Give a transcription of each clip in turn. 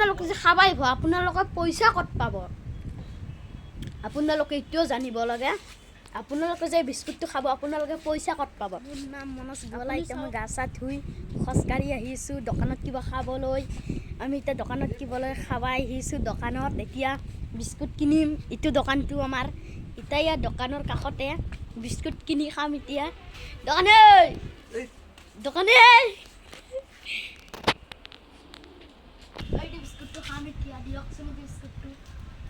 আপোনালোকে যে খাবাই আপোনালোকে পইচা ক'ত পাব আপোনালোকে এতিয়াও জানিব লাগে আপোনালোকে যে বিস্কুটটো খাব আপোনালোকে পইচা ক'ত পাব মোৰ নাম মনোজ গোৱালা এতিয়া মই গা চা ধুই খোজকাঢ়ি আহিছোঁ দোকানত কিবা খাবলৈ আমি এতিয়া দোকানত কিবলৈ খাব আহিছোঁ দোকানত এতিয়া বিস্কুট কিনিম এইটো দোকানটো আমাৰ এতিয়া ইয়াৰ দোকানৰ কাষতে বিস্কুট কিনি খাম এতিয়া দোকানে দোকানে বিস্কুটটো খাম এতিয়া দিয়কচোন বিস্কুটটো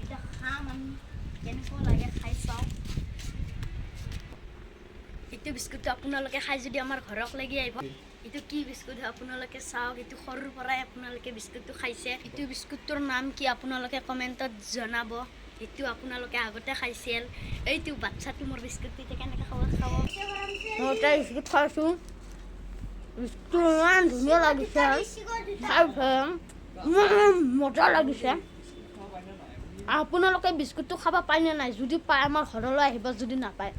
এতিয়া খাম আমি কেনেকুৱা লাগে খাই চাওঁ এইটো বিস্কুটটো আপোনালোকে খাই যদি আমাৰ ঘৰত লাগি আহিব এইটো কি বিস্কুট হয় আপোনালোকে চাওক এইটো সৰুৰ পৰাই আপোনালোকে বিস্কুটটো খাইছে এইটো বিস্কুটটোৰ নাম কি আপোনালোকে কমেণ্টত জনাব এইটো আপোনালোকে আগতে খাইছিল এইটো বাচ্চাটো মোৰ বিস্কুটটো এতিয়া কেনেকৈ খাব মই এতিয়া বিস্কুট খাইছোঁ বিস্কুটটো ইমান ধুনীয়া লাগিছে খাই মজা লাগিছে আপোনালোকে বিস্কুটটো খাব পায়নে নাই যদি পায় আমাৰ ঘৰলৈ আহিব যদি নাপায়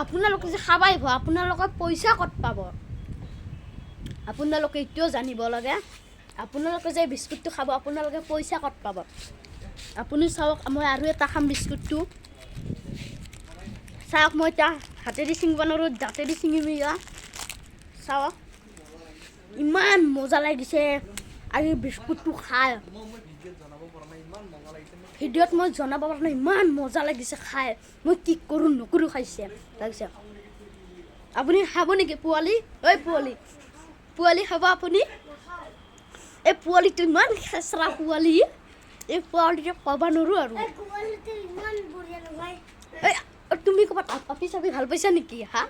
আপোনালোকে যে খাবাই আপোনালোকে পইচা ক'ত পাব আপোনালোকে এতিয়াও জানিব লাগে আপোনালোকে যে বিস্কুটটো খাব আপোনালোকে পইচা ক'ত পাব আপুনি চাওক মই আৰু এটা খাম বিস্কুটটো চাওক মই এতিয়া হাতেদি ছিঙিব নোৱাৰোঁ দাঁতেদি ছিঙিম চাওক ইমান মজা লাগিছে আৰু বিস্কুটটো খাই ভিডিঅ'ত মই জনাব পৰা নাই ইমান মজা লাগিছে খাই মই কি কৰোঁ নকৰোঁ খাইছে লাগিছে আপুনি খাব নেকি পোৱালি ঐ পোৱালি খাব আপুনি এই পোৱালিটো ইমান খেচৰা পোৱালি এই পোৱালিটো ক'ব নোৱাৰোঁ আৰু তুমি ক'ৰবাত আপি চাপি ভাল পাইছা নেকি হা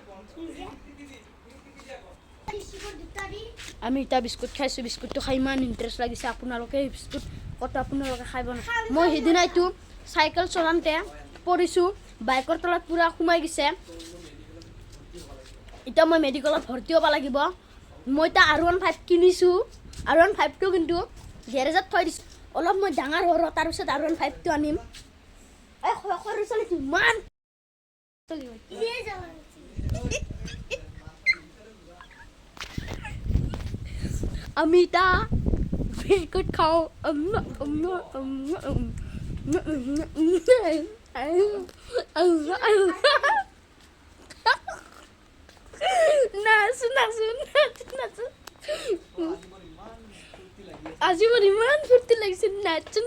আমি এতিয়া বিস্কুট খাইছোঁ বিস্কুটটো খাই ইমান ইণ্টাৰেষ্ট লাগিছে আপোনালোকে এই বিস্কুট ক'ত আপোনালোকে খাব না মই সেইদিনাইতো চাইকেল চলাওঁতে পৰিছোঁ বাইকৰ তলত পূৰা সোমাই গৈছে এতিয়া মই মেডিকেলত ভৰ্তি হ'ব লাগিব মই এতিয়া R15 কিনিছোঁ R15টো কিন্তু গেৰেজত থৈ দিছোঁ অলপ মই ডাঙৰ হ'লোঁ তাৰপিছত R15টো আনিম এই সৰু ছোৱালীটো ইমান আমি এতিয়া বিস্কুট খাওঁ নাচো আজি মোৰ ইমান ফূৰ্তি লাগিছে নাচো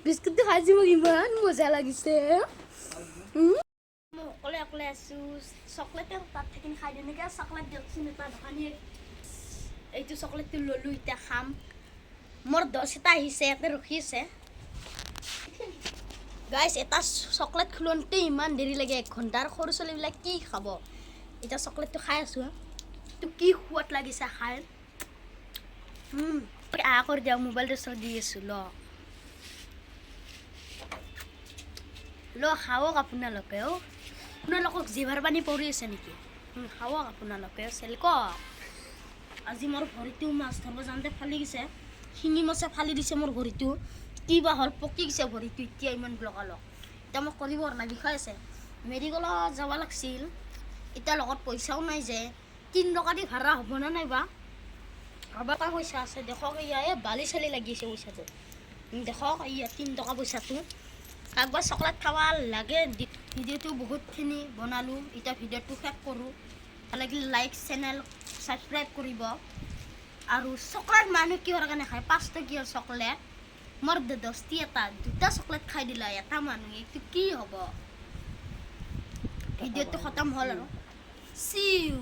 বিস্কুটটো আজি মোক ইমান মজা লাগিছে মই অকলে আছোঁ চকলেটে তাত থাকি খাই দিওঁ নেকি চকলেট দিয়কচোন এটা দোকানীয়ে এইটো চকলেটটো ল'লোঁ এতিয়া খাম মোৰ 10 এটা আহিছে ইয়াতে ৰখি আছে গাইছ এটা চকলেট খোলোতে ইমান দেৰি লাগে 1 ঘণ্টাৰ সৰু ছোৱালীবিলাক কি খাব এতিয়া চকলেটটো খাই আছোঁ তো কি সোৱাদ লাগিছে খাই কৰি দিয়ক মোবাইলটো চলাই দি আছোঁ খাওক আপোনালোকেও জিভাৰ পানী পৰি আছে নেকি খাওক আপোনালোকে চেলক আজি মোৰ ভৰিটো মাছ ধৰিব যাওঁতে ফালি গৈছে শিঙি মাছে ফালি দিছে মোৰ ভৰিটো কিবা হ'ল পকি গৈছে ভৰিটো এতিয়া ইমান লগালগ এতিয়া মই কৰিব নাই বিষাই আছে মেডিকেলত যাব লাগিছিল এতিয়া লগত পইচাও নাই যে 3 টকা দি ভাড়া হ'ব না নাইবা আবার পয়সা আছে দেখো ইয়া বালি চালি লাগিছে পয়সাটো দেখো ইয়া 3 টকা পয়সাটো একবার চকলেট খাওয়া লাগে ভিডিওটো বহুতখিনি বনালো এটা ভিডিওটো শেষ কৰোঁ লাগিলে লাইক চেনেল সাবস্ক্ৰাইব কৰিব আৰু চকলেট মানুহ কিহৰ কাৰণে খায় 5 টকীয়া চকলেট মোৰ 10টি এটা দুটা চকলেট খাই দিলা এটা মানুহ এইটো কি হ'ব ভিডিওটো খতম হ'ল আৰু see you